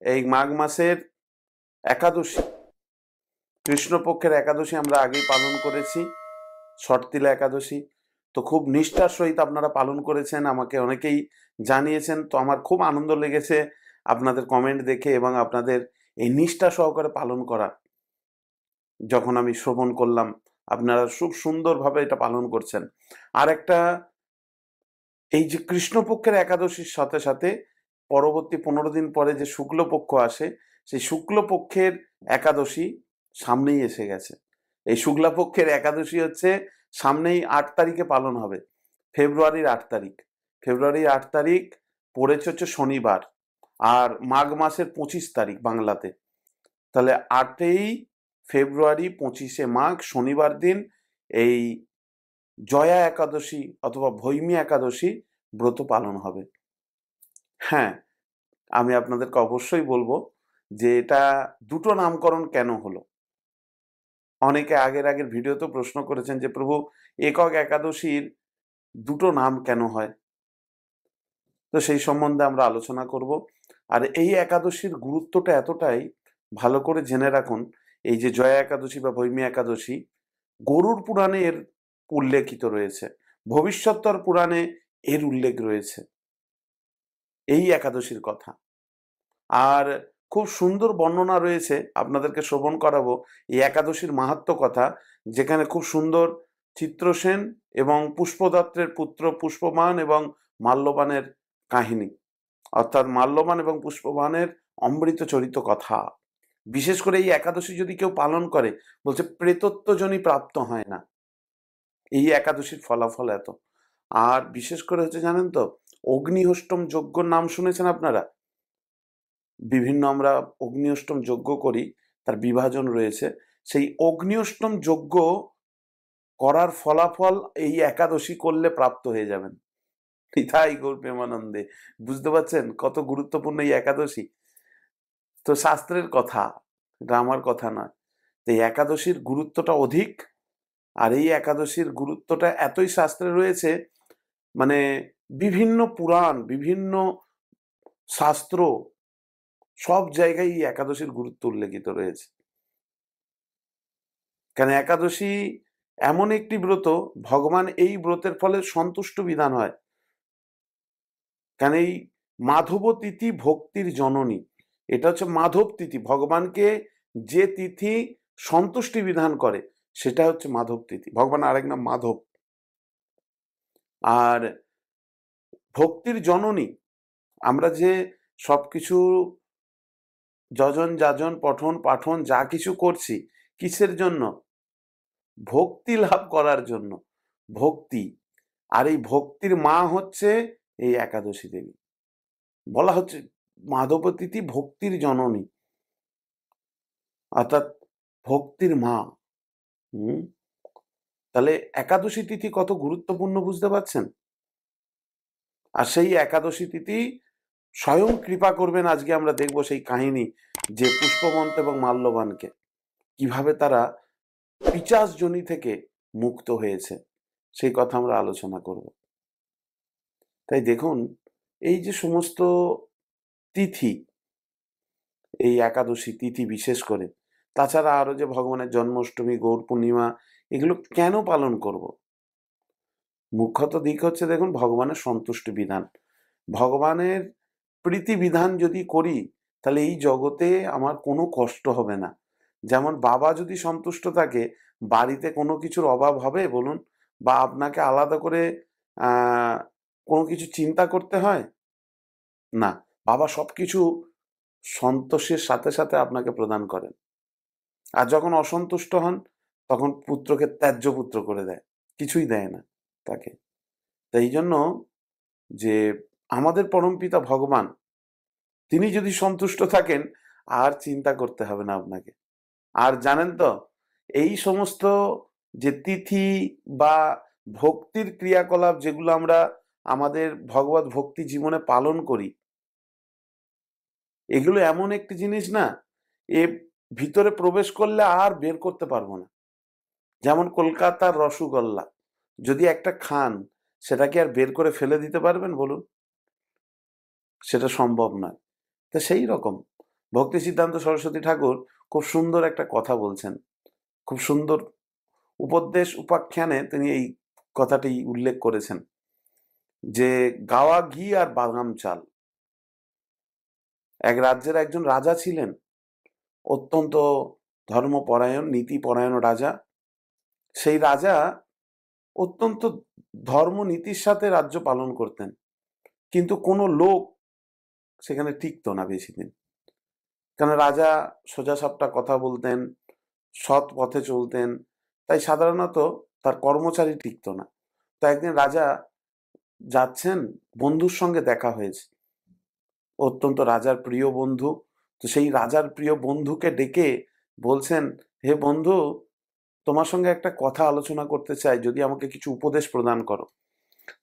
এই মাঘ মাসের একাদশী, কৃষ্ণপক্ষের একাদশী আমরা আগেই পালন করেছি, শর্তিলা একাদশী। তো খুব নিষ্ঠার সহিত আপনারা পালন করেছেন, আমাকে অনেকেই জানিয়েছেন। তো আমার খুব আনন্দ লেগেছে আপনাদের কমেন্ট দেখে এবং আপনাদের এই নিষ্ঠা সহকারে পালন করা যখন আমি শ্রবণ করলাম। আপনারা খুব সুন্দরভাবে এটা পালন করছেন। আর একটা, এই যে কৃষ্ণপক্ষের একাদশীর সাথে সাথে পরবর্তী 15 দিন পরে যে শুক্লপক্ষ আসে, সেই শুক্লপক্ষের একাদশী সামনেই এসে গেছে। এই শুক্লাপক্ষের একাদশী হচ্ছে সামনেই 8 তারিখে পালন হবে, ফেব্রুয়ারির 8 তারিখ। ফেব্রুয়ারির 8 তারিখ পড়েছে হচ্ছে শনিবার, আর মাঘ মাসের 25 তারিখ বাংলাতে। তাহলে 8ই ফেব্রুয়ারি 25শে মাঘ শনিবার দিন এই জয়া একাদশী অথবা ভৈমী একাদশী ব্রত পালন হবে। হ্যাঁ, আমি আপনাদেরকে অবশ্যই বলবো যে এটা দুটো নামকরণ কেন হলো। অনেকে আগের ভিডিওতে প্রশ্ন করেছেন যে প্রভু একক একাদশীর দুটো নাম কেন হয়। তো সেই সম্বন্ধে আমরা আলোচনা করব। আর এই একাদশীর গুরুত্বটা এতটাই, ভালো করে জেনে রাখুন। এই যে জয়া একাদশী বা ভৈমী একাদশী, গরুড় পুরাণে এর উল্লেখিত রয়েছে, ভবিষ্যৎতর পুরাণে এর উল্লেখ রয়েছে এই একাদশীর কথা। আর খুব সুন্দর বর্ণনা রয়েছে, আপনাদেরকে শ্রবণ করাবো এই একাদশীর মাহাত্ম্য কথা, যেখানে খুব সুন্দর চিত্রসেন এবং পুষ্পদত্তের পুত্র পুষ্পবান এবং মাল্যবানের কাহিনী, অর্থাৎ মাল্যবান এবং পুষ্পবানের অমৃত চরিত কথা। বিশেষ করে এই একাদশী যদি কেউ পালন করে, বলছে প্রেতত্বজনই প্রাপ্ত হয় না। এই একাদশীর ফলাফল এত। আর বিশেষ করে হচ্ছে জানেন তো, অগ্নিহষ্টম যজ্ঞর নাম শুনেছেন আপনারা? বিভিন্ন আমরা অগ্নিঅষ্টম যজ্ঞ করি, তার বিভাজন রয়েছে। সেই অগ্নিঅষ্টম যজ্ঞ করার ফলাফল এই একাদশী করলে প্রাপ্ত হয়ে যাবেন। নিতাই গৌর প্রেমানন্দে। বুঝতে পারছেন কত গুরুত্বপূর্ণ এই একাদশী? তো শাস্ত্রের কথা, এটা আমার কথা নয়। এই একাদশীর গুরুত্বটা অধিক। আর এই একাদশীর গুরুত্বটা এতই শাস্ত্রে রয়েছে, মানে বিভিন্ন পুরাণ, বিভিন্ন শাস্ত্র, সব জায়গায় এই একাদশীর গুরুত্ব উল্লেখিত রয়েছে। কারণ একাদশী এমন একটি ব্রত, ভগবান এই ব্রতের ফলে সন্তুষ্ট বিধান হয়। কারণ এই মাধব তিথি ভক্তির জননী, এটা হচ্ছে মাধব তিথি। ভগবানকে যে তিথি সন্তুষ্টি বিধান করে সেটা হচ্ছে মাধব তিথি। ভগবান আরেক নাম মাধব। আর ভক্তির জননী, আমরা যে সবকিছু যজন যাজন পঠন পাঠন যা কিছু করছি, কিসের জন্য? ভক্তি লাভ করার জন্য। ভক্তি। আর এই ভক্তির মা হচ্ছে এই একাদশী দেবী। বলা হচ্ছে মাধব তিথি ভক্তির জননী, অর্থাৎ ভক্তির মা। হুম। তাহলে একাদশী তিথি কত গুরুত্বপূর্ণ বুঝতে পারছেন? আর সেই একাদশী তিথি স্বয়ং কৃপা করবেন। আজকে আমরা দেখব সেই কাহিনী, যে পুষ্পবন্ত এবং মাল্যবানকে কিভাবে তারা পিচাস যোনি থেকে মুক্ত হয়েছে, সেই কথা আমরা আলোচনা করব। তাই দেখুন, এই যে সমস্ত তিথি, এই একাদশী তিথি বিশেষ করে, তাছাড়া আরো যে ভগবানের জন্মাষ্টমী, গৌর পূর্ণিমা, এগুলো কেন পালন করব? মুখ্যত দিক হচ্ছে দেখুন ভগবানের সন্তুষ্টি বিধান। ভগবানের প্রীতি বিধান যদি করি, তাহলে এই জগতে আমার কোনো কষ্ট হবে না। যেমন বাবা যদি সন্তুষ্ট থাকে, বাড়িতে কোনো কিছুর অভাব হবে বলুন? বা আপনাকে আলাদা করে আহ কোনো কিছু চিন্তা করতে হয় না। বাবা সবকিছু সন্তোষের সাথে সাথে আপনাকে প্রদান করেন। আর যখন অসন্তুষ্ট হন, তখন পুত্রকে ত্যায্য পুত্র করে দেয়, কিছুই দেয় না তাকে। তাই জন্য যে আমাদের পরমপিতা ভগবান, তিনি যদি সন্তুষ্ট থাকেন, আর চিন্তা করতে হবে না আপনাকে। আর জানেন তো, এই সমস্ত যে তিথি বা ভক্তির ক্রিয়াকলাপ যেগুলো আমরা আমাদের ভগবত ভক্তি জীবনে পালন করি, এগুলো এমন একটি জিনিস না, এ ভিতরে প্রবেশ করলে আর বের করতে পারবো না। যেমন কলকাতার রসগোল্লা, যদি একটা খান, সেটা কি আর বের করে ফেলে দিতে পারবেন বলুন? সেটা সম্ভব নয়। তো সেই রকম ভক্তি সিদ্ধান্ত সরস্বতী ঠাকুর খুব সুন্দর একটা কথা বলছেন, খুব সুন্দর উপদেশ উপাখ্যানে তিনি এই কথাটি উল্লেখ করেছেন যে গাওয়া ঘি আর বাদাম চাল। এক রাজ্যের একজন রাজা ছিলেন, অত্যন্ত ধর্মপরায়ণ নীতিপরায়ণ রাজা। সেই রাজা অত্যন্ত ধর্মনীতির সাথে রাজ্য পালন করতেন, কিন্তু কোনো লোক সেখানে টিকতো না বেশি দিন। কারণ রাজা সোজাসাপটা কথা বলতেন, সৎ পথে চলতেন, তাই সাধারণত তার কর্মচারী টিকতো না। তো একদিন রাজা যাচ্ছেন, বন্ধুর সঙ্গে দেখা হয়েছে, অত্যন্ত রাজার প্রিয় বন্ধু। তো সেই রাজার প্রিয় বন্ধুকে ডেকে বলছেন, হে বন্ধু, তোমার সঙ্গে একটা কথা আলোচনা করতে চাই, যদি আমাকে কিছু উপদেশ প্রদান করো।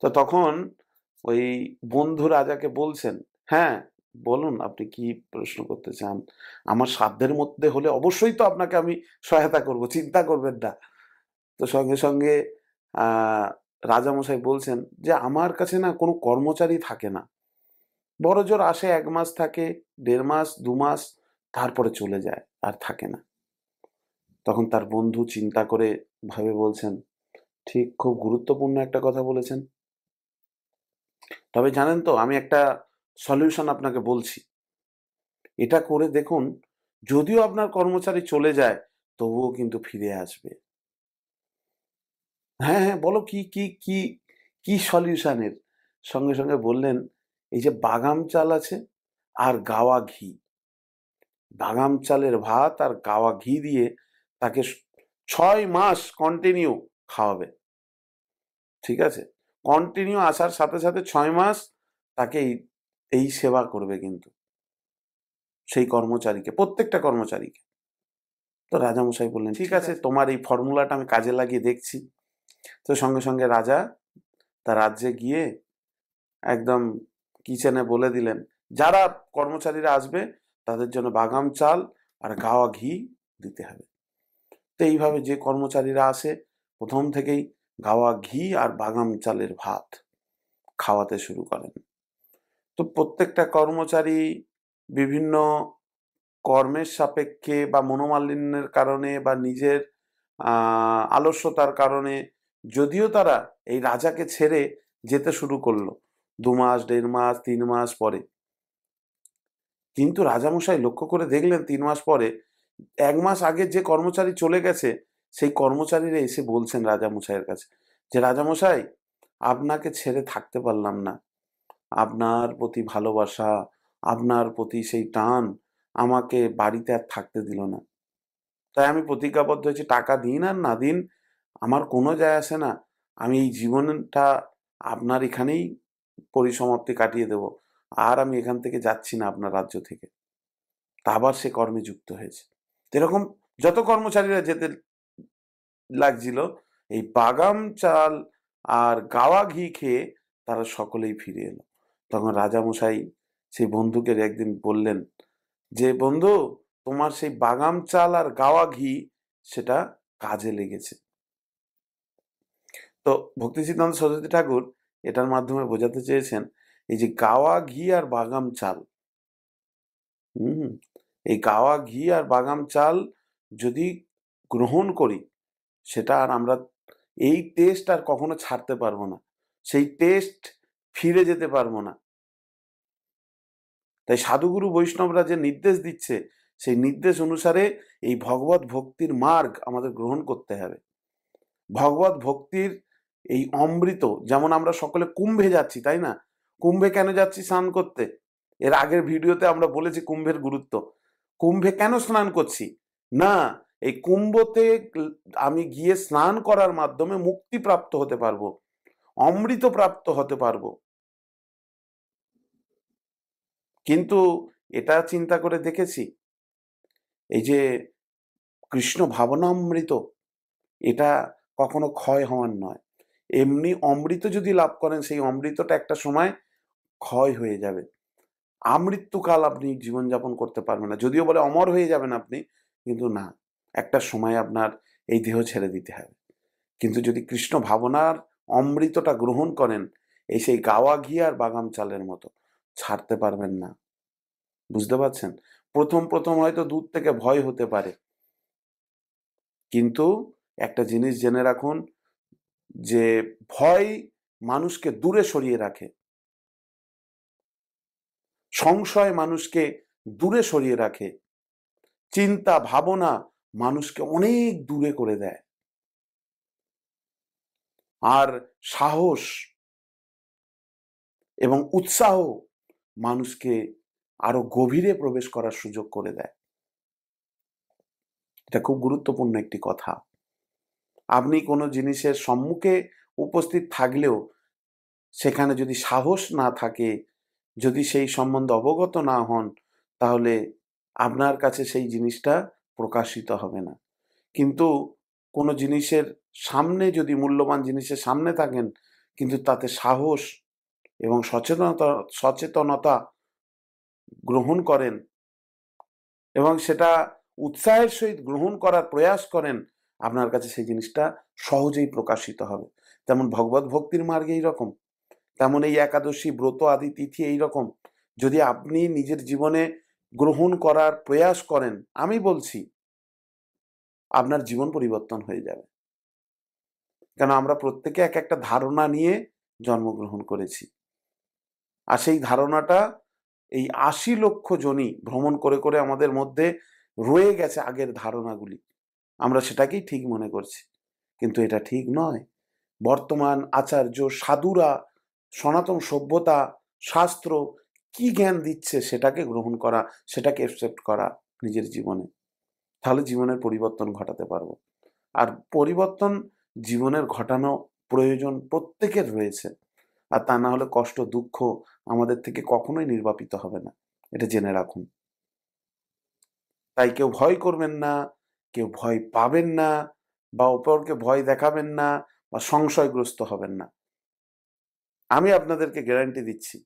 তো তখন ওই বন্ধু রাজাকে বলছেন, হ্যাঁ বলুন, আপনি কি প্রশ্ন করতে চান? আমার সাধ্যের মধ্যে হলে অবশ্যই তো আপনাকে আমি সহায়তা করব, চিন্তা করবেন না। তো সঙ্গে সঙ্গে আহ রাজামশাই বলছেন যে আমার কাছে না কোনো কর্মচারী থাকে না, বড় জোর আসে 1 মাস থাকে, 1.5 মাস 2 মাস, তারপরে চলে যায়, আর থাকে না। তখন তার বন্ধু চিন্তা করে ভাবে বলছেন, ঠিক খুব গুরুত্বপূর্ণ একটা কথা বলেছেন। তবে জানেন তো, আমি একটা সলিউশন আপনাকে বলছি, এটা করে দেখুন, যদিও আপনার কর্মচারী চলে যায় তবুও কিন্তু ফিরে আসবে। হ্যাঁ হ্যাঁ, বলো কি কি কি কি সলিউশনের? সঙ্গে সঙ্গে বললেন, এই যে বাদাম চাল আছে আর গাওয়া ঘি, বাদাম চালের ভাত আর গাওয়া ঘি দিয়ে তাকে 6 মাস কন্টিনিউ খাওয়াবে। ঠিক আছে, কন্টিনিউ আসার সাথে সাথে 6 মাস তাকে এই সেবা করবে, কিন্তু সেই কর্মচারীকে, প্রত্যেকটা কর্মচারীকে। তো রাজামশাই বললেন, ঠিক আছে, তোমার এই ফর্মুলাটা আমি কাজে লাগিয়ে দেখছি। তো সঙ্গে সঙ্গে রাজা তার রাজ্যে গিয়ে একদম কিচেনে বলে দিলেন, যারা কর্মচারীরা আসবে তাদের জন্য বাদাম চাল আর গাওয়া ঘি দিতে হবে। তো এইভাবে যে কর্মচারীরা আসে, প্রথম থেকেই গাওয়া ঘি আর বাদাম চালের ভাত খাওয়াতে শুরু করেন। তো প্রত্যেকটা কর্মচারী বিভিন্ন কর্মের সাপেক্ষে বা মনোমালিন্যের কারণে বা নিজের আলস্যতার কারণে, যদিও তারা এই রাজাকে ছেড়ে যেতে শুরু করলো 2 মাস 1.5 মাস 3 মাস পরে, কিন্তু রাজামশাই লক্ষ্য করে দেখলেন 3 মাস পরে 1 মাস আগে যে কর্মচারী চলে গেছে, সেই কর্মচারীরা এসে বলছেন রাজামশাইয়ের কাছে যে রাজামশাই, আপনাকে ছেড়ে থাকতে পারলাম না, আপনার প্রতি ভালোবাসা, আপনার প্রতি সেই টান আমাকে বাড়িতে আর থাকতে দিল না। তাই আমি প্রতিজ্ঞাবদ্ধ হয়েছি, টাকা দিন আর না দিন আমার কোনো যায় আসে না, আমি এই জীবনটা আপনার এখানেই পরিসমাপ্তি কাটিয়ে দেব, আর আমি এখান থেকে যাচ্ছি না আপনার রাজ্য থেকে। তা আবার সে কর্মে যুক্ত হয়েছে। এরকম যত কর্মচারীরা যেতে লাগছিল, এই বাদাম চাল আর গাওয়া ঘি খেয়ে তারা সকলেই ফিরে এলো। তখন রাজামশাই সেই বন্ধুকে একদিন বললেন যে, বন্ধু, তোমার সেই বাদাম চাল আর গাওয়া ঘি সেটা কাজে লেগেছে। তো ভক্তি সিদ্ধান্ত সরস্বতী ঠাকুর এটার মাধ্যমে বোঝাতে চেয়েছেন, এই যে গাওয়া ঘি আর বাদাম চাল, হুম, এই গাওয়া ঘি আর বাদাম চাল যদি গ্রহণ করি, সেটা আর আমরা এই টেস্ট আর কখনো ছাড়তে পারবো না, সেই টেস্ট ফিরে যেতে পারবো না। তাই সাধুগুরু বৈষ্ণবরা যে নির্দেশ দিচ্ছে, সেই নির্দেশ অনুসারে এই ভগবত ভক্তির মার্গ আমাদের গ্রহণ করতে হবে। ভগবত ভক্তির এই অমৃত, যেমন আমরা সকলে কুম্ভে যাচ্ছি, তাই না? কুম্ভে কেন যাচ্ছি? স্নান করতে। এর আগের ভিডিওতে আমরা বলেছি কুম্ভের গুরুত্ব। কুম্ভে কেন স্নান করছি? না, এই কুম্ভতে আমি গিয়ে স্নান করার মাধ্যমে মুক্তি প্রাপ্ত হতে পারবো, অমৃত প্রাপ্ত হতে পারবো। কিন্তু এটা চিন্তা করে দেখেছি, এই যে কৃষ্ণ ভাবনামৃত, এটা কখনো ক্ষয় হওয়ার নয়। এমনি অমৃত যদি লাভ করেন, সেই অমৃতটা একটা সময় ক্ষয় হয়ে যাবে, আমৃত্যুকাল আপনি জীবনযাপন করতে পারবেন না। যদিও বলে অমর হয়ে যাবেন আপনি, কিন্তু না, একটা সময় আপনার এই দেহ ছেড়ে দিতে হবে। কিন্তু যদি কৃষ্ণ ভাবনার অমৃতটা গ্রহণ করেন, এই সেই গাওয়া ঘি আর বাদাম চালের মতো ছাড়তে পারবেন না। বুঝতে পারছেন? প্রথম প্রথম হয়তো দূর থেকে ভয় হতে পারে, কিন্তু একটা জিনিস জেনে রাখুন যে ভয় মানুষকে দূরে সরিয়ে রাখে, সংশয় মানুষকে দূরে সরিয়ে রাখে, চিন্তা ভাবনা মানুষকে অনেক দূরে করে দেয়, আর সাহস এবং উৎসাহ মানুষকে আরো গভীরে প্রবেশ করার সুযোগ করে দেয়। এটা খুব গুরুত্বপূর্ণ একটি কথা। আপনি কোনো জিনিসের সম্মুখে উপস্থিত থাকলেও সেখানে যদি সাহস না থাকে, যদি সেই সম্বন্ধে অবগত না হন, তাহলে আপনার কাছে সেই জিনিসটা প্রকাশিত হবে না। কিন্তু কোনো জিনিসের সামনে, যদি মূল্যবান জিনিসের সামনে থাকেন কিন্তু তাতে সাহস এবং সচেতনতা গ্রহণ করেন এবং সেটা উৎসাহের সহিত গ্রহণ করার প্রয়াস করেন, আপনার কাছে সেই জিনিসটা সহজেই প্রকাশিত হবে। তেমন ভগবত ভক্তির মার্গে এইরকম, তেমন এই একাদশী ব্রত আদি তিথি এইরকম। যদি আপনি নিজের জীবনে গ্রহণ করার প্রয়াস করেন, আমি বলছি আপনার জীবন পরিবর্তন হয়ে যাবে। কেন, আমরা প্রত্যেকে এক একটা ধারণা নিয়ে জন্মগ্রহণ করেছি, আর সেই ধারণাটা এই ৮০ লক্ষ জনই ভ্রমণ করে করে আমাদের মধ্যে রয়ে গেছে আগের ধারণাগুলি। আমরা সেটাকেই ঠিক মনে করছি, কিন্তু এটা ঠিক নয়। বর্তমান আচার্য সাধুরা, সনাতন সভ্যতা, শাস্ত্র কি জ্ঞান দিচ্ছে সেটাকে গ্রহণ করা, সেটাকে অ্যাকসেপ্ট করা নিজের জীবনে, তাহলে জীবনের পরিবর্তন ঘটাতে পারবো। আর পরিবর্তন জীবনের ঘটানো প্রয়োজন প্রত্যেকের রয়েছে, আর তা না হলে কষ্ট দুঃখ আমাদের থেকে কখনোই নির্বাপিত হবে না, এটা জেনে রাখুন। তাই কেউ ভয় করবেন না, কেউ ভয় পাবেন না, বা অপরকে ভয় দেখাবেন না, বা সংশয়গ্রস্ত হবেন না। আমি আপনাদেরকে গ্যারান্টি দিচ্ছি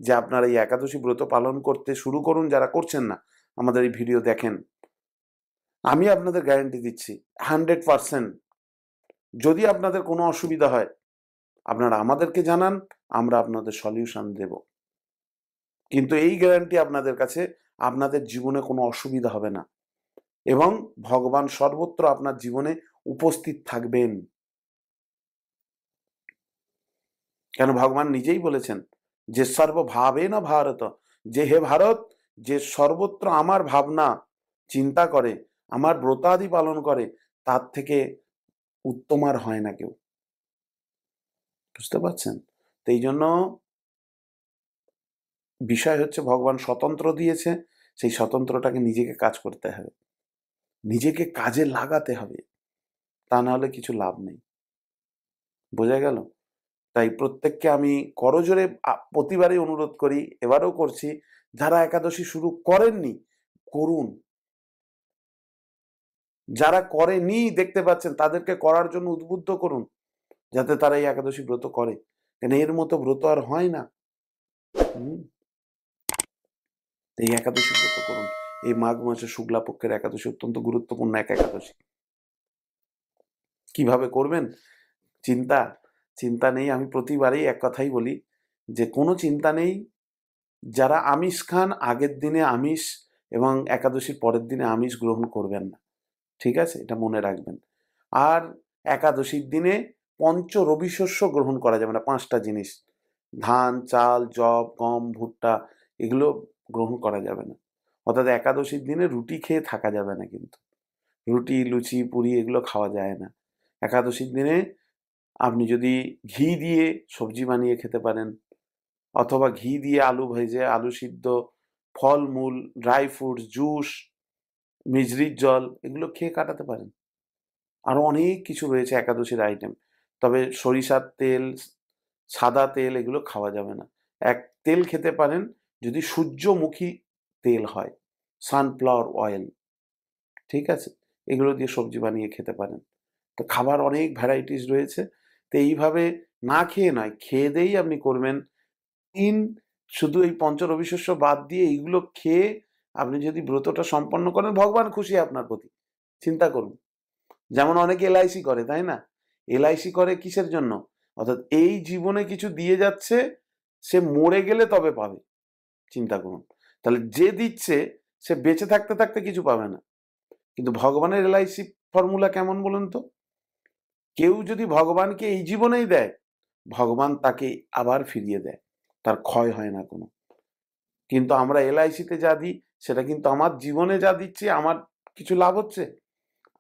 যে আপনারা এই একাদশী ব্রত পালন করতে শুরু করুন, যারা করছেন না আমাদের এই ভিডিও দেখেন, আমি আপনাদের গ্যারান্টি দিচ্ছি 100%। যদি আপনাদের কোনো অসুবিধা হয় আপনারা আমাদেরকে জানান, আমরা আপনাদের সলিউশন দেব, কিন্তু এই গ্যারান্টি আপনাদের কাছে, আপনাদের জীবনে কোনো অসুবিধা হবে না এবং ভগবান সর্বত্র আপনার জীবনে উপস্থিত থাকবেন। কেন, ভগবান নিজেই বলেছেন যে সর্বভাবে না ভারত, যে হে ভারত, যে সর্বত্র আমার ভাবনা চিন্তা করে, আমার ব্রতাদি পালন করে, তার থেকে উত্তম আর হয় না কেউ। বুঝতে পারছেন? তো এই জন্য বিষয় হচ্ছে ভগবান স্বতন্ত্র দিয়েছে, সেই স্বতন্ত্রটাকে নিজেকে কাজ করতে হবে, নিজেকে কাজে লাগাতে হবে, তা না হলে কিছু লাভ নেই। বোঝা গেল? তাই প্রত্যেককে আমি করজোরে প্রতিবারই অনুরোধ করি, এবারেও করছি, যারা একাদশী শুরু করেননি করুন, যারা করেনি দেখতে পাচ্ছেন তাদেরকে করার জন্য উদ্বুদ্ধ করুন, যাতে তারা এই একাদশী ব্রত করে, কেন এর মতো ব্রত আর হয় না। এই একাদশী ব্রত করুন। এই মাঘ মাসে শুক্লা পক্ষের একাদশী অত্যন্ত গুরুত্বপূর্ণ এক একাদশী। কিভাবে করবেন? চিন্তা চিন্তা নেই। আমি প্রতিবারেই এক কথাই বলি যে কোনো চিন্তা নেই। যারা আমিষ খান আগের দিনে আমিষ এবং একাদশীর পরের দিনে আমিষ গ্রহণ করবেন না, ঠিক আছে? এটা মনে রাখবেন। আর একাদশীর দিনে পঞ্চ রবি শস্য গ্রহণ করা যাবে না, 5টা জিনিস, ধান, চাল, যব, গম, ভুট্টা, এগুলো গ্রহণ করা যাবে না। অর্থাৎ একাদশীর দিনে রুটি খেয়ে থাকা যাবে না, কিন্তু রুটি, লুচি, পুরি এগুলো খাওয়া যায় না। একাদশীর দিনে আপনি যদি ঘি দিয়ে সবজি বানিয়ে খেতে পারেন, অথবা ঘি দিয়ে আলু ভেজে, আলু সিদ্ধ, ফলমূল, ড্রাই ফ্রুটস, জুস, মিজরির জল, এগুলো খেয়ে কাটাতে পারেন। আরো অনেক কিছু রয়েছে একাদশীর আইটেম। তবে সরিষার তেল, সাদা তেল এগুলো খাওয়া যাবে না। এক তেল খেতে পারেন যদি সূর্যমুখী তেল হয়, সানফ্লাওয়ার অয়েল, ঠিক আছে? এগুলো দিয়ে সবজি বানিয়ে খেতে পারেন। তো খাবার অনেক ভ্যারাইটিস রয়েছে। তো এইভাবে না খেয়ে নয়, খেয়ে দিয়েই আপনি করবেন। শুধু এই পঞ্চ রবি শস্য বাদ দিয়ে এইগুলো খেয়ে আপনি যদি ব্রতটা সম্পন্ন করেন, ভগবান খুশি আপনার প্রতি। চিন্তা করুন। যেমন অনেকে এলআইসি করে, তাই না? এলআইসি করে কিসের জন্য? অর্থাৎ এই জীবনে কিছু দিয়ে যাচ্ছে, সে মরে গেলে তবে পাবে। চিন্তা করুন। তাহলে যে দিচ্ছে সে বেঁচে থাকতে থাকতে কিছু পাবে না। কিন্তু ভগবানের এলআইসি ফর্মুলা কেমন বলুন তো? কেউ যদি ভগবানকে এই জীবনেই দেয়, ভগবান তাকে আবার ফিরিয়ে দেয়, তার ক্ষয় হয় না কোনো। কিন্তু আমরা এলআইসিতে যা দিই, সেটা কিন্তু আমার জীবনে যা দিচ্ছি, আমার কিছু লাভ হচ্ছে,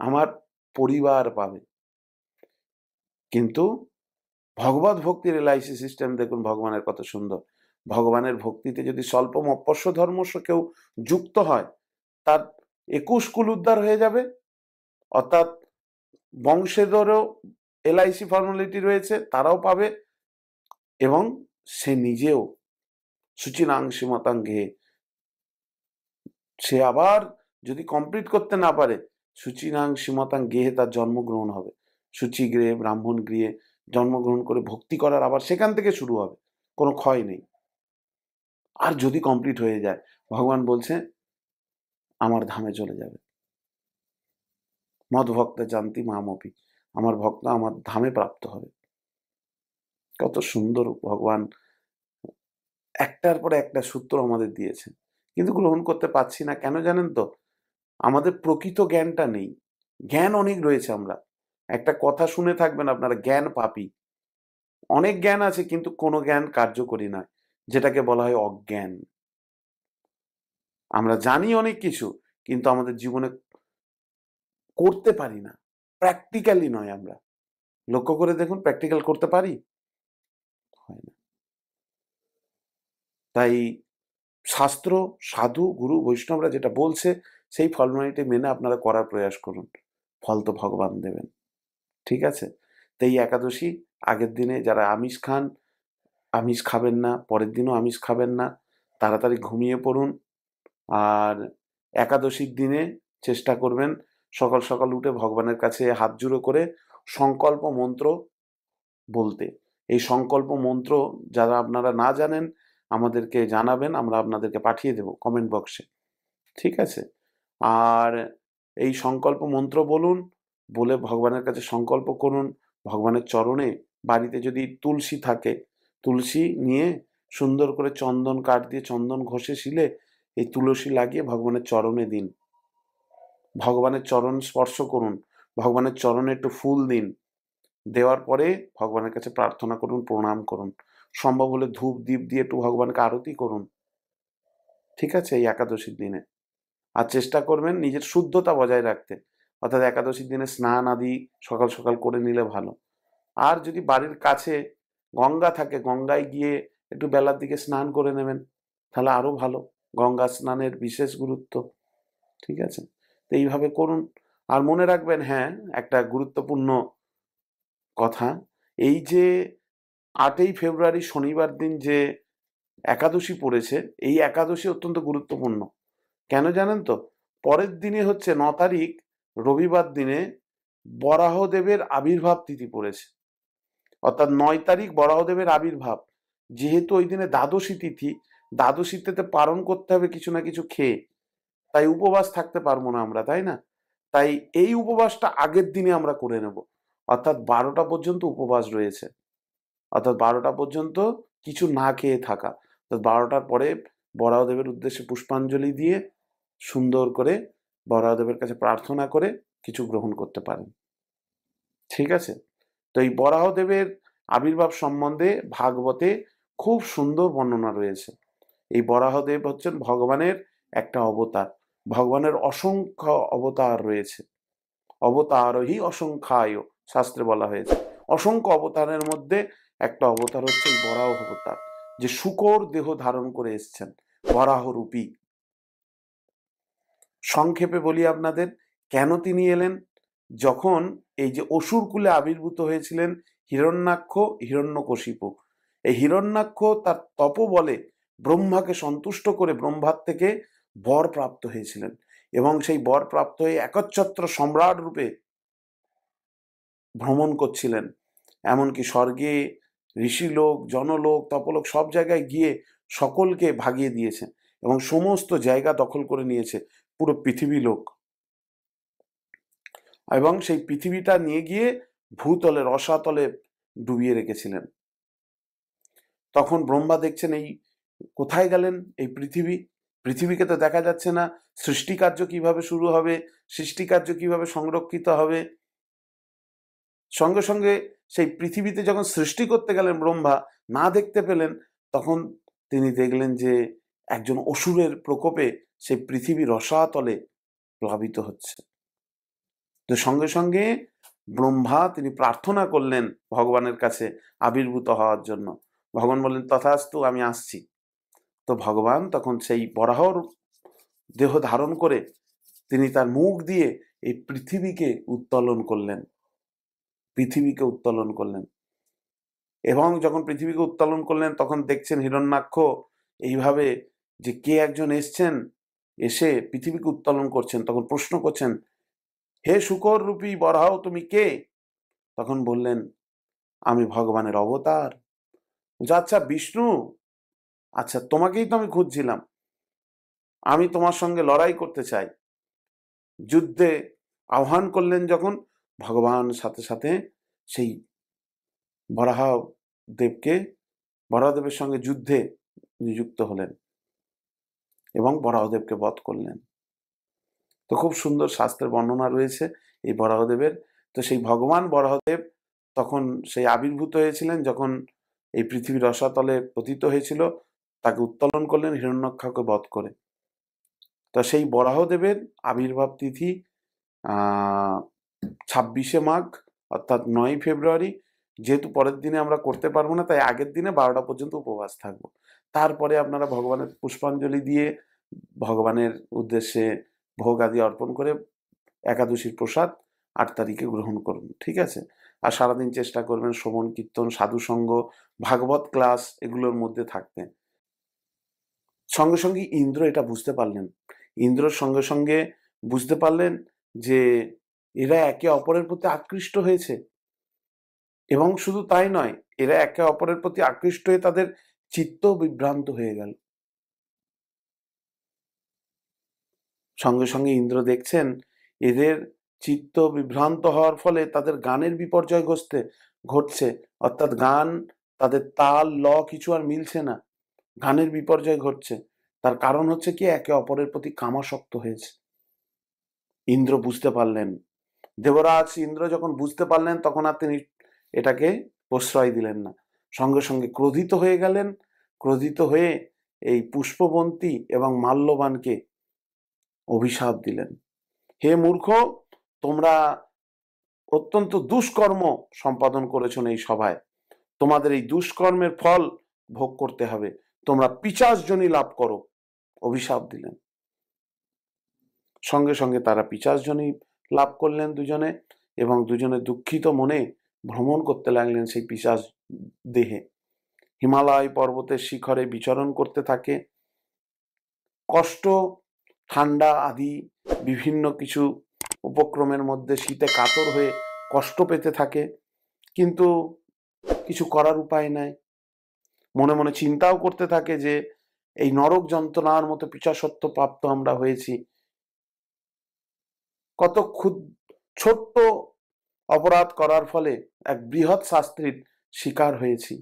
আমার পরিবার পাবে। কিন্তু ভগবত ভক্তির এলআইসি সিস্টেম দেখুন, ভগবানের কত সুন্দর। ভগবানের ভক্তিতে যদি স্বল্প মৎস্য ধর্মস্য কেউ যুক্ত হয়, তার 21 কুল উদ্ধার হয়ে যাবে। অর্থাৎ বংশেদেরও এলআইসি ফর্মালিটি রয়েছে, তারাও পাবে, এবং সে নিজেও সুচিরাং শ্রীমতাঙ্গে, সে আবার যদি কমপ্লিট করতে না পারে, সুচিরাং শ্রীমতাং গেহে তার জন্মগ্রহণ হবে। সূচি গৃহে, ব্রাহ্মণ গৃহে জন্মগ্রহণ করে ভক্তি করার আবার সেখান থেকে শুরু হবে, কোনো ক্ষয় নেই। আর যদি কমপ্লিট হয়ে যায়, ভগবান বলছে আমার ধামে চলে যাবে। মদ ভক্ত জানতি মামপি, আমার ভক্ত আমার ধামে প্রাপ্ত হবে। কত সুন্দর ভগবান একটার পর একটা সূত্র আমাদের দিয়েছে, কিন্তু গ্রহণ করতে পারছি না। কেন জানেন তো? আমাদের প্রকৃত জ্ঞানটা নেই। জ্ঞান অনেক রয়েছে। আমরা একটা কথা শুনে থাকবেন আপনারা, জ্ঞান পাপী। অনেক জ্ঞান আছে, কিন্তু কোনো জ্ঞান কার্যকরী নয়, যেটাকে বলা হয় অজ্ঞান। আমরা জানি অনেক কিছু, কিন্তু আমাদের জীবনে করতে পারি না, প্র্যাকটিক্যালি নয়। আমরা লক্ষ্য করে দেখুন, প্র্যাকটিক্যাল করতে পারি? হয় না। তাই শাস্ত্র, সাধু, গুরু, বৈষ্ণবরা যেটা বলছে, সেই ফর্মালিটি মেনে আপনারা করার প্রয়াস করুন। ফল তো ভগবান দেবেন। ঠিক আছে? তো এই একাদশী আগের দিনে যারা আমিষ খান, আমিষ খাবেন না, পরের দিনও আমিষ খাবেন না, তাড়াতাড়ি ঘুমিয়ে পড়ুন। আর একাদশীর দিনে চেষ্টা করবেন সকাল সকাল উঠে ভগবানের কাছে হাত জুড়ো করে সংকল্প মন্ত্র বলতে। এই সংকল্প মন্ত্র যারা আপনারা না জানেন, আমাদেরকে জানাবেন, আমরা আপনাদেরকে পাঠিয়ে দেব কমেন্ট বক্সে। ঠিক আছে? আর এই সংকল্প মন্ত্র বলুন, বলে ভগবানের কাছে সংকল্প করুন। ভগবানের চরণে, বাড়িতে যদি তুলসী থাকে, তুলসী নিয়ে সুন্দর করে চন্দন কাঠ দিয়ে চন্দন ঘষে শিলে এই তুলসী লাগিয়ে ভগবানের চরণে দিন। ভগবানের চরণ স্পর্শ করুন, ভগবানের চরণে একটু ফুল দিন। দেওয়ার পরে ভগবানের কাছে প্রার্থনা করুন, প্রণাম করুন। সম্ভব হলে ধূপ দীপ দিয়ে একটু ভগবানকে আরতি করুন। ঠিক আছে? এই একাদশীর দিনে। আর চেষ্টা করবেন নিজের শুদ্ধতা বজায় রাখতে। অর্থাৎ একাদশীর দিনে স্নান আদি সকাল সকাল করে নিলে ভালো। আর যদি বাড়ির কাছে গঙ্গা থাকে, গঙ্গায় গিয়ে একটু বেলার দিকে স্নান করে নেবেন, তাহলে আরো ভালো। গঙ্গা স্নানের বিশেষ গুরুত্ব। ঠিক আছে? তো এইভাবে করুন। আর মনে রাখবেন, হ্যাঁ, একটা গুরুত্বপূর্ণ কথা, এই যে 8ই ফেব্রুয়ারি শনিবার দিন যে একাদশী পড়েছে, এই একাদশী অত্যন্ত গুরুত্বপূর্ণ। কেন জানেন তো? পরের দিনে হচ্ছে 9 তারিখ রবিবার দিনে বরাহদেবের আবির্ভাব তিথি পড়েছে। অর্থাৎ 9 তারিখ বরাহদেবের আবির্ভাব। যেহেতু ওই দিনে দ্বাদশী তিথি, দ্বাদশী তিথিতে পালন করতে হবে কিছু না কিছু খেয়ে, তাই উপবাস থাকতে পারবো না আমরা, তাই না? তাই এই উপবাসটা আগের দিনে আমরা করে নেব। অর্থাৎ 12টা পর্যন্ত উপবাস রয়েছে। অর্থাৎ 12টা পর্যন্ত কিছু না খেয়ে থাকা। অর্থাৎ 12টার পরে বরাহদেবের উদ্দেশ্যে পুষ্পাঞ্জলি দিয়ে সুন্দর করে বরাহদেবের কাছে প্রার্থনা করে কিছু গ্রহণ করতে পারেন। ঠিক আছে? তো এই বরাহদেবের আবির্ভাব সম্বন্ধে ভাগবতে খুব সুন্দর বর্ণনা রয়েছে। এই বরাহদেব হচ্ছেন ভগবানের একটা অবতার। ভগবানের অসংখ্য অবতার রয়েছে। অবতারহি অসংখ্যায়, শাস্ত্রে বলা হয়েছে। অসংখ্য অবতারের মধ্যে একটা অবতার হচ্ছে এই বরাহ অবতার, যে শূকর দেহ ধারণ করে এসছেন, বরাহ রূপী। সংক্ষেপে বলি আপনাদের, কেন তিনি এলেন। যখন এই যে অসুর কুলে আবির্ভূত হয়েছিলেন হিরণ্যাক্ষ, হিরণ্যকশিপু, এই হিরণ্যাক্ষ তার তপবলে ব্রহ্মাকে সন্তুষ্ট করে ব্রহ্মার থেকে বর প্রাপ্ত হয়েছিলেন, এবং সেই বর প্রাপ্ত হয়ে একচ্ছত্র সম্রাট রূপে ভ্রমণ করছিলেন। এমনকি স্বর্গে, ঋষিলোক, জনলোক, তপলোক সব জায়গায় গিয়ে সকলকে ভাগিয়ে দিয়েছেন, এবং সমস্ত জায়গা দখল করে নিয়েছে, পুরো পৃথিবী লোক। এবং সেই পৃথিবীটা নিয়ে গিয়ে ভূতলে, রসাতলে ডুবিয়ে রেখেছিলেন। তখন ব্রহ্মা দেখছেন, এই কোথায় গেলেন এই পৃথিবী? পৃথিবীকে তো দেখা যাচ্ছে না, সৃষ্টিকার্য কিভাবে শুরু হবে, সৃষ্টিকার্য কিভাবে সংরক্ষিত হবে। সঙ্গে সঙ্গে সেই পৃথিবীতে যখন সৃষ্টি করতে গেলেন ব্রহ্মা, না দেখতে পেলেন, তখন তিনি দেখলেন যে একজন অসুরের প্রকোপে সেই পৃথিবী রসাতলে প্লাবিত হচ্ছে। তো সঙ্গে সঙ্গে ব্রহ্মা তিনি প্রার্থনা করলেন ভগবানের কাছে আবির্ভূত হওয়ার জন্য। ভগবান বললেন, তথাস্তু, আমি আসছি। তো ভগবান তখন সেই বরাহর দেহ ধারণ করে তিনি তার মুখ দিয়ে এই পৃথিবীকে উত্তোলন করলেন, পৃথিবীকে উত্তোলন করলেন। এবং যখন পৃথিবীকে উত্তোলন করলেন, তখন দেখছেন হিরণ্যাক্ষ এইভাবে যে কে একজন এসছেন, এসে পৃথিবীকে উত্তোলন করছেন। তখন প্রশ্ন করছেন, হে শুকর রূপী বরাহ, তুমি কে? তখন বললেন, আমি ভগবানের অবতার। আচ্ছা বিষ্ণু, আচ্ছা তোমাকেই তো আমি খুঁজছিলাম, আমি তোমার সঙ্গে লড়াই করতে চাই। যুদ্ধে আহ্বান করলেন যখন, ভগবান সাথে সাথে সেই বরাহদেবের সঙ্গে যুদ্ধে নিযুক্ত হলেন এবং বরাহদেবকে বধ করলেন। তো খুব সুন্দর শাস্ত্রের বর্ণনা রয়েছে এই বরাহদেবের। তো সেই ভগবান বরাহদেব তখন সেই আবির্ভূত হয়েছিলেন যখন এই পৃথিবীর রসাতলে পতিত হয়েছিল, তাকে উত্তোলন করলেন হিরণ্যাক্ষকে বধ করে। তো সেই বরাহদেবের আবির্ভাব তিথি 26শে মাঘ, অর্থাৎ 9ই ফেব্রুয়ারি। যেহেতু পরের দিনে আমরা করতে পারবো না, তাই আগের দিনে 12টা পর্যন্ত উপবাস থাকবো। তারপরে আপনারা ভগবানের পুষ্পাঞ্জলি দিয়ে ভগবানের উদ্দেশ্যে ভোগ আদি অর্পণ করে একাদশীর প্রসাদ 8 তারিখে গ্রহণ করুন, ঠিক আছে? আর সারাদিন চেষ্টা করবেন শ্রবণ কীর্তন, সাধুসঙ্গ, ভাগবত ক্লাস এগুলোর মধ্যে থাকতে। সঙ্গে সঙ্গে ইন্দ্র এটা বুঝতে পারলেন। ইন্দ্রর সঙ্গে সঙ্গে বুঝতে পারলেন যে এরা একে অপরের প্রতি আকৃষ্ট হয়েছে, এবং শুধু তাই নয়, এরা একে অপরের প্রতি আকৃষ্ট হয়ে তাদের চিত্ত বিভ্রান্ত হয়ে গেল। সঙ্গে সঙ্গে ইন্দ্র দেখছেন এদের চিত্ত বিভ্রান্ত হওয়ার ফলে তাদের গানের বিপর্যয় ঘটছে, অর্থাৎ গান, তাদের তাল ল কিছু আর মিলছে না, গানের বিপর্যয় ঘটছে। তার কারণ হচ্ছে কি, একে অপরের প্রতি কামাসক্ত হয়েছে। ইন্দ্র বুঝতে পারলেন। দেবরাজ ইন্দ্র যখন বুঝতে পারলেন, তখন আর তিনি এটাকে প্রশ্রয় দিলেন না, সঙ্গে সঙ্গে ক্রোধিত হয়ে গেলেন। ক্রোধিত হয়ে এই পুষ্পবন্তী এবং মাল্যবানকে অভিশাপ দিলেন, হে মূর্খ, তোমরা অত্যন্ত দুষ্কর্ম সম্পাদন করেছো এই সভায়, তোমাদের এই দুষ্কর্মের ফল ভোগ করতে হবে, তোমরা পিশাচ যোনি লাভ করো, অভিশাপ দিলেন। সঙ্গে সঙ্গে তারা পিশাচ যোনি লাভ করলেন দুজনে, এবং দুজনে দুঃখিত মনে ভ্রমণ করতে লাগলেন সেই পিশাচ দেহে। হিমালয় পর্বতের শিখরে বিচরণ করতে থাকে। কষ্ট, ঠান্ডা আদি বিভিন্ন কিছু উপক্রমের মধ্যে শীতে কাতর হয়ে কষ্ট পেতে থাকে, কিন্তু কিছু করার উপায় নাই। মনে মনে চিন্তাও করতে থাকে যে এই নরক যন্ত্রণার মতো পিশাচত্ব প্রাপ্ত আমরা হয়েছি, কত ছোট্ট অপরাধ করার ফলে এক বৃহৎ শাস্তির শিকার হয়েছি।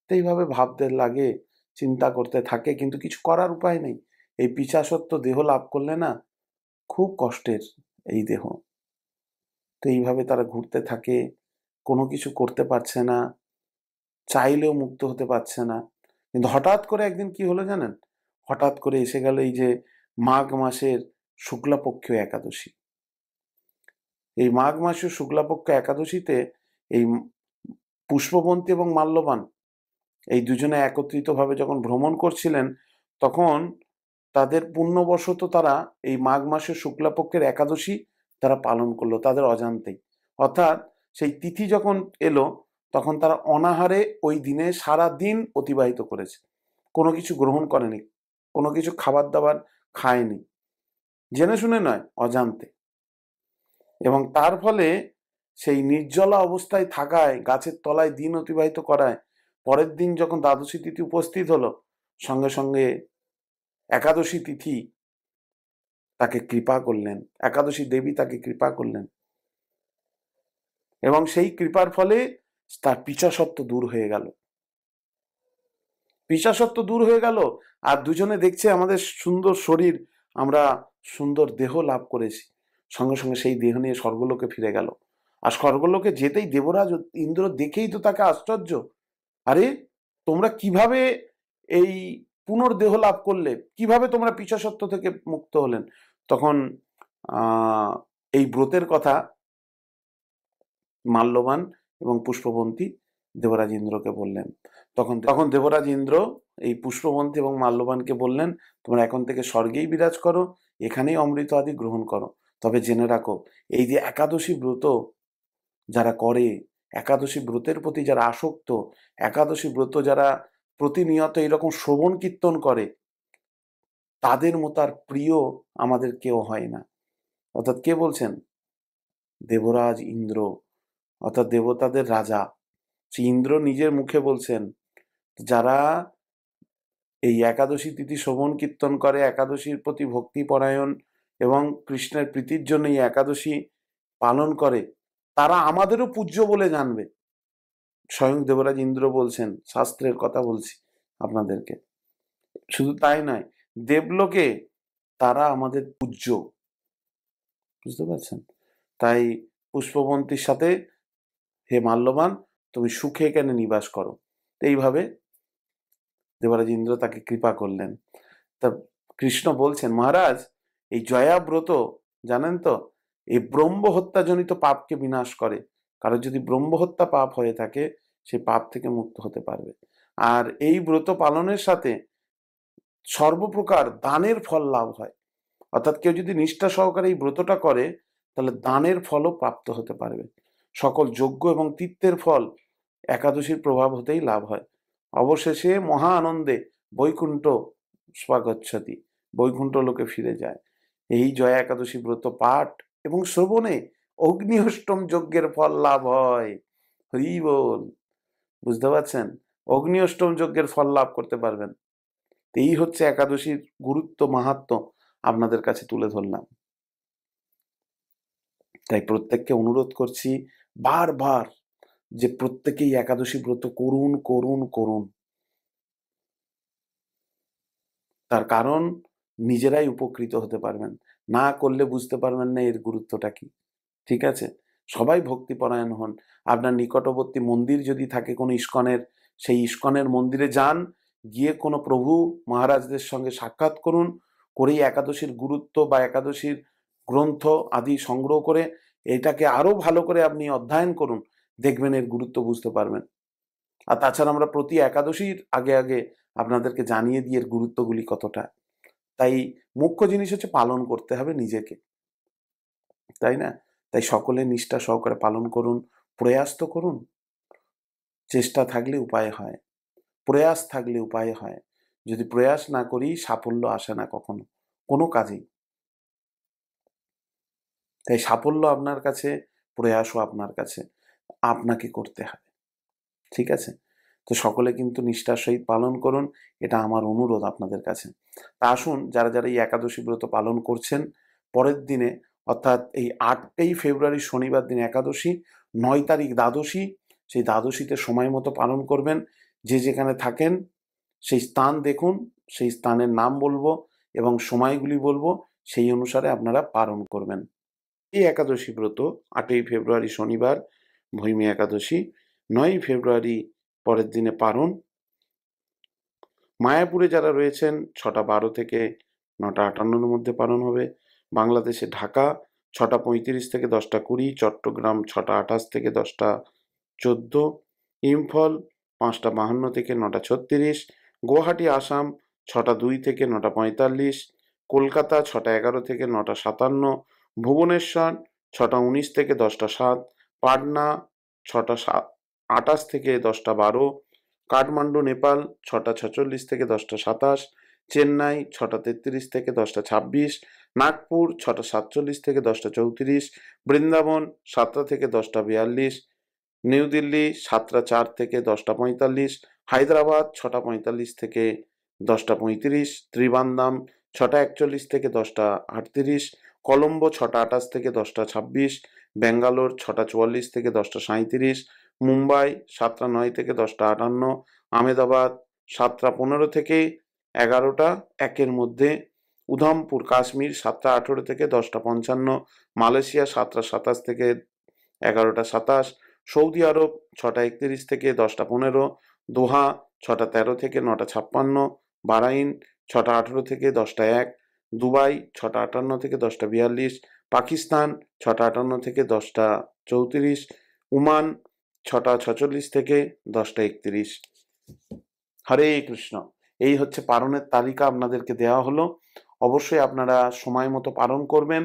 তো এইভাবে ভাবতে লাগে, চিন্তা করতে থাকে, কিন্তু কিছু করার উপায় নেই। এই পিশাচত্ব দেহ লাভ করলে না, খুব কষ্টের এই দেহ। তো এইভাবে তারা ঘুরতে থাকে, কোনো কিছু করতে পারছে না, চাইলেও মুক্ত হতে পারছে না। কিন্তু হঠাৎ করে একদিন কি হলো জানেন? হঠাৎ করে এসে গেল এই যে মাঘ মাসের শুক্লাপক্ষ একাদশী। এই মাঘ মাসের শুক্লাপক্ষ একাদশীতে এই পুষ্পবন্তী এবং মাল্যবান এই দুজনে একত্রিতভাবে যখন ভ্রমণ করছিলেন, তখন তাদের পুণ্যবশত তারা এই মাঘ মাসের শুক্লাপক্ষের একাদশী তারা পালন করলো তাদের অজান্তেই। অর্থাৎ সেই তিথি যখন এলো, তখন তারা অনাহারে ওই দিনে সারা দিন অতিবাহিত করেছে, কোনো কিছু গ্রহণ করেনি, কোনো কিছু খাবার দাবার খায়নি, জেনে শুনে নয়, অজান্তে। এবং তার ফলে সেই নির্জলা অবস্থায় থাকায়, গাছের তলায় দিন অতিবাহিত করায়, পরের দিন যখন দ্বাদশী তিথি উপস্থিত হলো, সঙ্গে সঙ্গে একাদশী তিথি তাকে কৃপা করলেন, একাদশী দেবী তাকে কৃপা করলেন, এবং সেই কৃপার ফলে তার পিশাচত্ব দূর হয়ে গেল। পিশাচত্ব দূর হয়ে গেল, আর দুজনে দেখছে আমাদের সুন্দর শরীর, আমরা সুন্দর দেহ লাভ করেছি। সঙ্গে সঙ্গে সেই দেহ নিয়ে স্বর্গলোকে ফিরে গেল। আর স্বর্গলোকে যেতেই দেবরাজ ইন্দ্র দেখেই তো তাকে আশ্চর্য, আরে তোমরা কিভাবে এই পুনর্দেহ লাভ করলে, কিভাবে তোমরা পিশাচত্ব থেকে মুক্ত হলেন? তখন এই ব্রতের কথা মাল্যবান এবং পুষ্পবন্তী দেবরাজ ইন্দ্রকে বললেন। তখন তখন দেবরাজ ইন্দ্র এই পুষ্পবন্তী এবং মাল্যবানকে বললেন, তোমরা এখন থেকে স্বর্গেই বিরাজ করো, এখানেই অমৃত আদি গ্রহণ করো। তবে জেনে রাখো, এই যে একাদশী ব্রত যারা করে, একাদশী ব্রতের প্রতি যারা আসক্ত, একাদশী ব্রত যারা প্রতিনিয়ত এরকম শ্রবণ কীর্তন করে, তাদের মতো আর প্রিয় আমাদের কেউ হয় না। অর্থাৎ কে বলছেন? দেবরাজ ইন্দ্র, অর্থাৎ দেবতাদের রাজা। শ্রী ইন্দ্র নিজের মুখে বলছেন, যারা এই একাদশী তিথি শ্রবণ কীর্তন করে, একাদশীর প্রতি ভক্তিপরায়ণ এবং কৃষ্ণের প্রীতির জন্য এই একাদশী পালন করে, তারা আমাদেরও পূজ্য বলে জানবে। স্বয়ং দেবরাজ ইন্দ্র বলছেন, শাস্ত্রের কথা বলছি আপনাদেরকে। শুধু তাই নয়, দেবলোকে তারা আমাদের পূজ্য, বুঝতে পারছেন? তাই পুষ্পবন্তীর সাথে, হে মাল্যবান, তুমি সুখে এখানে নিবাস করো। এইভাবে দেবরাজ ইন্দ্র তাকে কৃপা করলেন। তা কৃষ্ণ বলছেন, মহারাজ, এই জয়াব্রত জানেন তো, এই ব্রহ্ম হত্যাজনিত পাপকে বিনাশ করে। কারো যদি ব্রহ্ম হত্যা পাপ হয়ে থাকে, সেই পাপ থেকে মুক্ত হতে পারবে। আর এই ব্রত পালনের সাথে সর্বপ্রকার দানের ফল লাভ হয়। অর্থাৎ কেউ যদি নিষ্ঠা সহকারে এই ব্রতটা করে, তাহলে দানের ফলও প্রাপ্ত হতে পারবে। সকল যজ্ঞ এবং তীর্থের ফল একাদশীর প্রভাব হতেই লাভ হয়। অবশেষে মহা আনন্দে বৈকুণ্ঠ স্বাগচ্ছতি, বৈকুণ্ঠ লোকে ফিরে যায়। এই জয়া একাদশী ব্রত পাঠ এবং শ্রবণে অগ্নি অষ্টম যজ্ঞের ফল লাভ হয়। হরি বল, বুঝতে পারছেন? অগ্নি অষ্টম যজ্ঞের ফল লাভ করতে পারবেন। এই হচ্ছে একাদশীর গুরুত্ব, মাহাত্ম্য আপনাদের কাছে তুলে ধরলাম। তাই প্রত্যেককে অনুরোধ করছি বারবার, যে প্রত্যেকেই একাদশী ব্রত করুন করুন করুন। তার কারণ নিজেরাই উপকৃত হতে পারবেন, না করলে বুঝতে পারবেন না এর গুরুত্বটা কি। ঠিক আছে? সবাই ভক্তিপরায়ণ হন। আপনার নিকটবর্তী মন্দির যদি থাকে কোনো ইস্কনের, সেই ইস্কনের মন্দিরে যান, গিয়ে কোনো প্রভু মহারাজদের সঙ্গে সাক্ষাৎ করুন, করেই একাদশীর গুরুত্ব বা একাদশীর গ্রন্থ আদি সংগ্রহ করে এটাকে আরো ভালো করে আপনি অধ্যয়ন করুন, দেখবেন এর গুরুত্ব বুঝতে পারবেন। আর তাছাড়া আমরা প্রতি একাদশীর আগে আগে আপনাদেরকে জানিয়ে দিই এর গুরুত্বগুলি কতটা। তাই মুখ্য জিনিস হচ্ছে পালন করতে হবে নিজেকে, তাই না? তাই সকলে নিষ্ঠা সহকারে পালন করুন, প্রয়াস তো করুন। চেষ্টা থাকলে উপায় হয়, প্রয়াস থাকলে উপায় হয়। যদি প্রয়াস না করি, সাফল্য আসে না কখনো, কোনো কাজেই। তাই সাফল্য আপনার কাছে, প্রয়াসও আপনার কাছে, আপনাকে করতে হবে। ঠিক আছে? তো সকলে কিন্তু নিষ্ঠার সহিত পালন করুন, এটা আমার অনুরোধ আপনাদের কাছে। তা আসুন, যারা যারা এই একাদশী ব্রত পালন করছেন, পরের দিনে অর্থাৎ এই 8ই ফেব্রুয়ারি শনিবার দিন একাদশী, 9 তারিখ দ্বাদশী, সেই দ্বাদশীতে সময় মতো পালন করবেন। যে যেখানে থাকেন সেই স্থান দেখুন, সেই স্থানের নাম বলবো এবং সময়গুলি বলবো, সেই অনুসারে আপনারা পালন করবেন। এই একাদশী ব্রত 8ই ফেব্রুয়ারি শনিবার ভৈমী একাদশী, 9ই ফেব্রুয়ারি পরের দিনে পালন। মায়াপুরে যারা রয়েছেন 6টা 12 থেকে 9টা 58-র মধ্যে পালন হবে। বাংলাদেশে ঢাকা 6টা 35 থেকে 10টা 20, চট্টগ্রাম 6টা 28 থেকে 10টা 14, ইম্ফল 5টা 52 থেকে 9টা 36, গুয়াহাটি আসাম 6টা 2 থেকে 9টা 45, কলকাতা 6টা 11 থেকে 9টা 57, ভুবনেশ্বর 6টা 19 থেকে 10টা 7, পাটনা 6টা 28 থেকে 10টা 12, কাঠমান্ডু নেপাল 6টা 46 থেকে 10টা 27, চেন্নাই 6টা 33 থেকে 10টা 26, নাগপুর 6টা 47 থেকে 10টা 34, বৃন্দাবন 7টা থেকে 10টা 42, নিউ দিল্লি 7টা 4 থেকে 10টা 45, হায়দ্রাবাদ 6টা 45 থেকে 10টা 35, ত্রিবান্দাম 6টা 41 থেকে 10টা 38, কলম্বো 6টা 28 থেকে 10টা 26, ব্যাঙ্গালোর 6টা 44 থেকে 10টা 37, মুম্বাই 7টা 9 থেকে 10টা 58, আহমেদাবাদ 7টা 15 থেকে 11টা 1-এর মধ্যে, উধামপুর কাশ্মীর 7টা 18 থেকে 10টা 55, মালয়েশিয়া 7টা 27 থেকে 11টা 27, সৌদি আরব 6টা 31 থেকে 10টা 15, দোহা 6টা 13 থেকে 9টা 56, বাহরাইন 6টা 18 থেকে 10টা 1, দুবাই 6টা 58 থেকে 10টা 42, পাকিস্তান 6টা 58 থেকে 10টা 34, ওমান 6টা 46 থেকে 10টা 31। হরে কৃষ্ণ। এই হচ্ছে পালনের তালিকা আপনাদেরকে দেওয়া হলো। অবশ্যই আপনারা সময় মতো পালন করবেন।